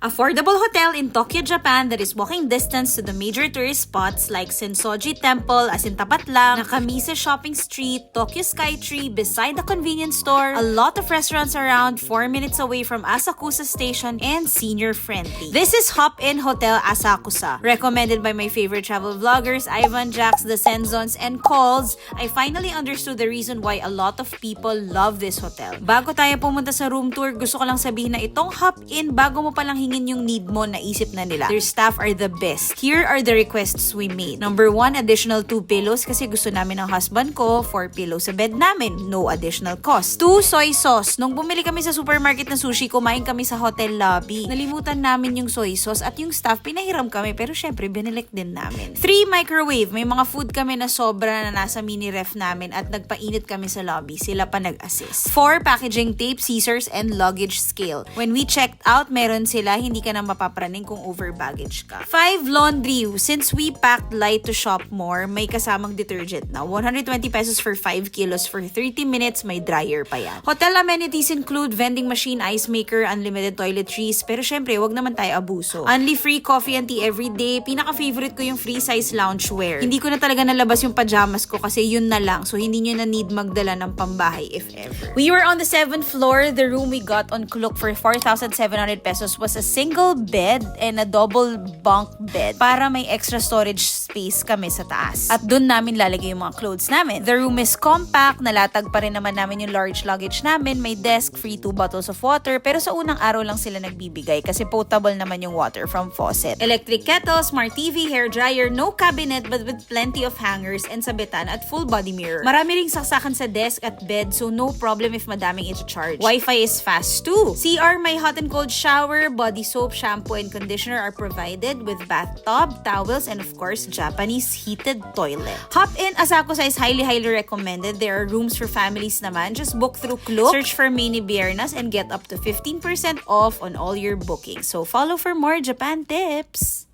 Affordable hotel in Tokyo, Japan that is walking distance to the major tourist spots like Sensoji Temple, as in tapat lang, Nakamise Shopping Street, Tokyo Skytree, beside the convenience store, a lot of restaurants around, 4 minutes away from Asakusa Station, and senior friendly. This is Hop In Hotel Asakusa. Recommended by my favorite travel vloggers, Ivan, Jax, the Senzons, and Calls. I finally understood the reason why a lot of people love this hotel. Bago tayo pumunta sa room tour, gusto ko lang sabihin na itong Hop In, bago mo palang hingin yung need mo, naisip na nila. Their staff are the best. Here are the requests we made. Number 1, additional 2 pillows kasi gusto namin ng husband ko, 4 pillows sa bed namin. No additional cost. 2, soy sauce. Nung bumili kami sa supermarket ng sushi, kumain kami sa hotel lobby. Nalimutan namin yung soy sauce at yung staff, pinahiram kami pero syempre binilek din namin. 3, microwave. May mga food kami na sobra na nasa mini ref namin at nagpainit kami sa lobby. Sila pa nag-assist. 4, packaging tape, scissors, and luggage scale. When we checked out, meron sila, hindi ka na mapapraning kung over baggage ka. 5, laundry. Since we packed light to shop more, may kasamang detergent na. 120 pesos for 5 kilos for 30 minutes, may dryer pa yan. Hotel amenities include vending machine, ice maker, unlimited toiletries, pero syempre, wag naman tayo abuso. Only free coffee and tea every day. Pinaka-favorite ko yung free size loungewear. Hindi ko na talaga nalabas yung pajamas ko kasi yun na lang. So, hindi nyo na need magdala ng pambahay if ever. We were on the 7th floor. The room we got on Klook for 4,700 pesos was a single bed and a double bunk bed para may extra storage space kami sa taas. At dun namin lalagay yung mga clothes namin. The room is compact, nalatag pa rin naman namin yung large luggage namin, may desk, free 2 bottles of water, pero sa unang araw lang sila nagbibigay kasi potable naman yung water from faucet. Electric kettle, smart TV, hair dryer, no cabinet but with plenty of hangers and sabitan at full body mirror. Marami ring saksakan sa desk at bed so no problem if madaming i-charge. Wi-Fi is fast too. CR, may hot and cold shower, body soap, shampoo, and conditioner are provided with bathtub, towels, and of course, Japanese heated toilet. Hop In Asakusa is highly recommended. There are rooms for families naman. Just book through Klook, search for Mini Biernas, and get up to 15% off on all your bookings. So follow for more Japan tips!